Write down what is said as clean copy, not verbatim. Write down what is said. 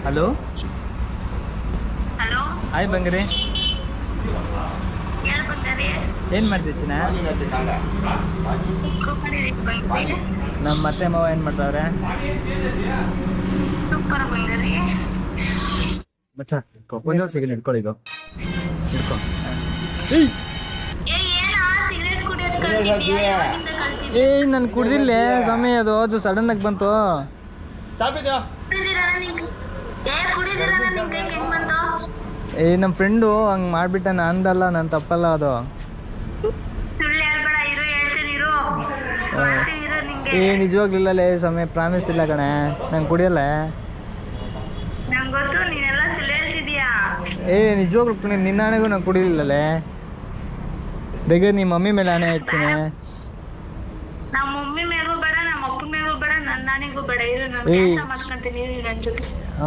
Hello hello hi ಬಂಗಾರಿ. ಹೇಳು ಬಂಗಾರಿ. ಏನು ಮಾಡ್ತೀವಿ ಚಿನ್ನ? ಕೂತ್ಕೊಂಡಿದ್ದೀನಿ ಬಂಗಾರಿ. ನಮ್ಮ ಅತ್ತೆ ಮಾವ ಏನು ಮಾಡ್ತಾವ್ರೆ? ಸೂಪರ್ ಬಂಗಾರಿ. ಮಚ್ಚ ಕೊಬ್ಬರಿ ಸಿಗಲಿ ಹಿಡ್ಕೊಳ್ಳಿ ಇದು ಹಿಡ್ಕೊ. ಏನಾ ಸಿಗರೇಟ್ ಕುಡಿಯೋದು ಕಲ್ತಿದ್ಯಾ? ಯಾವಾಗಿಂದ ಕಲ್ತಿದ್ಯಾ? ನಾನು ಕುಡ್ದಿಲ್ಲ ಸ್ವಾಮಿ, ಅದು ಸಡನ್ ಆಗಿ ಬಂತು. ಕುಡಿದಿರಲ್ಲ ನಿಂಗೆ? ಕುಡಿದಿರಲ್ಲ ನಿನ್ ಕೈಗೆ ಹೆಂಗ್ ಬಂತು? ನಮ್ಮ ಫ್ರೆಂಡು ಹಂಗೆ ಮಾಡ್ಬಿಟ್ಟಾನ, ಅಂದಲ್ಲ ನನ್ನ ತಪ್ಪಲ್ಲ ಅದು. ಸುಳ್ಳು ಹೇಳ್ಬೇಡ, ಇರು ಹೇಳ್ತೀನಿ ಇರು. ಮಾಡ್ತೀನಿ ಇರು ನಿಂಗೆ. ನಿಜವಾಗ್ಲಿಲ್ಲಲೇ ಸ್ವಾಮಿ, ಪ್ರಾಮಿಸ್ ಇಲ್ಲ ಕಣೆ, ನಂಗೆ ಕುಡಿಯಲ್ಲ. ನಂಗೆ ಗೊತ್ತು ನೀನೆಲ್ಲ ಸುಳ್ಳು ಹೇಳ್ತಿದ್ಯಾ. ನಿಜವಾಗ್ಲು ನಿನ್ನ ಹಣೆಗೂ ನಾನು ಕುಡಿಲಿಲ್ಲಲೇ. ಬೇಗ ನಿಮ್ಮ ಮಮ್ಮಿ ಮೇಲೆ ಹಣೆ ಇಡ್ತೀನಿ. ನಮ್ಮ ಮಮ್ಮಿ ಮೇಗೂ ಬೇಡ, ನಮ್ಮ ಅಪ್ಪನ ಮೇಗೂ ಬೇಡ, ನನ್ನ ನಾನಿಗೂ ಬೇಡ. ಇರು ನಾನು ಕೆಲಸ ಮಾಡ್ಕೊಂತೀನಿ, ಇರು ನನ್ನ ಜೊತೆ.